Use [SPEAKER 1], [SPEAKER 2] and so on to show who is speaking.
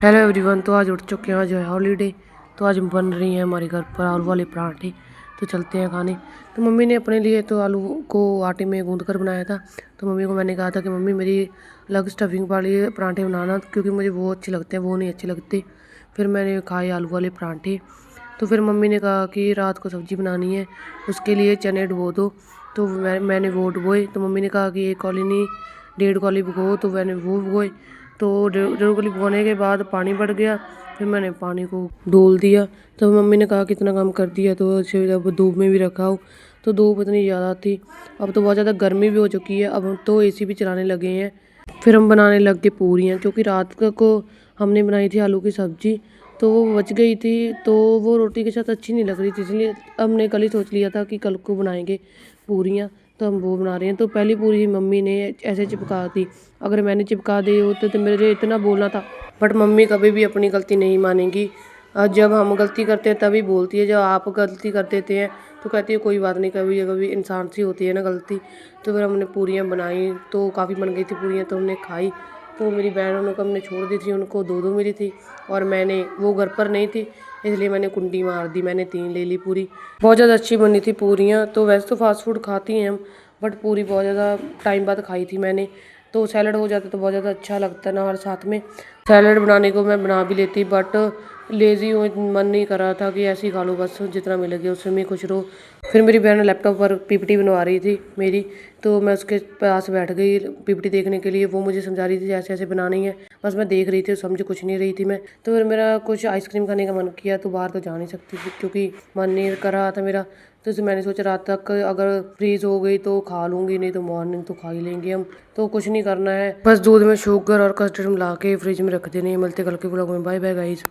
[SPEAKER 1] Hello everyone. तो आज उठ चुके हैं, आज है हॉलीडे। तो आज बन रही हैं हमारे घर पर आलू वाले पराठे। तो चलते हैं खाने। तो मम्मी ने अपने लिए तो आलू को आटे में गूंद कर बनाया था। तो मम्मी को मैंने कहा था कि मम्मी मेरी अलग स्टफिंग वाले पराठे बनाना, क्योंकि मुझे वो अच्छे लगते हैं, वो नहीं अच्छे लगते। फिर मैंने खाए आलू वाले पराठे। तो फिर मम्मी ने कहा कि रात को सब्ज़ी बनानी है, उसके लिए चने डुबो दो। तो मैंने वो डुबोए। तो मम्मी ने कहा कि 1 कौली नहीं 1.5 कौली भिगो, तो मैंने वो भिगोए। तो 1.5 कौली भिगोने के बाद पानी बढ़ गया। फिर मैंने पानी को डोल दिया। तो मम्मी ने कहा कितना काम कर दिया, तो उसे जब धूप में भी रखा हो। तो धूप इतनी ज़्यादा थी, अब तो बहुत ज़्यादा गर्मी भी हो चुकी है, अब हम तो एसी भी चलाने लगे हैं। फिर हम बनाने लग गए पूरियाँ, क्योंकि रात को हमने बनाई थी आलू की सब्ज़ी, तो वो बच गई थी। तो वो रोटी के साथ अच्छी नहीं लग रही थी, इसलिए हमने कल ही सोच लिया था कि कल को बनाएंगे पूरियाँ। तो हम वो बना रहे हैं। तो पहली पूरी मम्मी ने ऐसे चिपका दी। अगर मैंने चिपका दी होते तो मेरे इतना बोलना था, बट मम्मी कभी भी अपनी गलती नहीं मानेंगी। जब हम गलती करते हैं तभी बोलती है, जब आप गलती कर देते हैं तो कहती है कोई बात नहीं, कभी कभी इंसान सी होती है ना गलती। तो फिर हमने पूरियाँ बनाई, तो काफ़ी बन गई थी पूरियाँ, तो हमने खाई। तो मेरी बहनों को हमने छोड़ दी थी, उनको 2-2 मिली थी, और मैंने वो घर पर नहीं थी, इसलिए मैंने कुंडी मार दी, मैंने 3 ले ली पूरी। बहुत ज़्यादा अच्छी बनी थी पूरियाँ। तो वैसे तो फास्ट फूड खाती हैं हम, बट पूरी बहुत ज़्यादा टाइम बाद खाई थी मैंने। तो सैलड हो जाता तो बहुत ज़्यादा अच्छा लगता ना, और साथ में सैलड बनाने को मैं बना भी लेती, बट लेज़ी हूँ, मन नहीं कर रहा था कि ऐसे ही खा लो बस, जितना मिलेगा उसमें मैं खुश रहो। फिर मेरी बहन लैपटॉप पर पीपीटी बनवा रही थी मेरी, तो मैं उसके पास बैठ गई पीपीटी देखने के लिए। वो मुझे समझा रही थी ऐसे ऐसे बनानी है, बस मैं देख रही थी, समझ कुछ नहीं रही थी मैं। तो फिर मेरा कुछ आइसक्रीम खाने का मन किया, तो बाहर तो जा नहीं सकती थी क्योंकि मन नहीं कर रहा था मेरा। तो इसलिए मैंने सोचा रात तक अगर फ्रीज़ हो गई तो खा लूँगी, नहीं तो मॉर्निंग तो खा ही लेंगे हम। तो कुछ नहीं करना है, बस दूध में शुगर और कस्टर्ड मिला के फ्रिज में रख देने। मिलते कल के ब्लॉग में। Bye bye guys.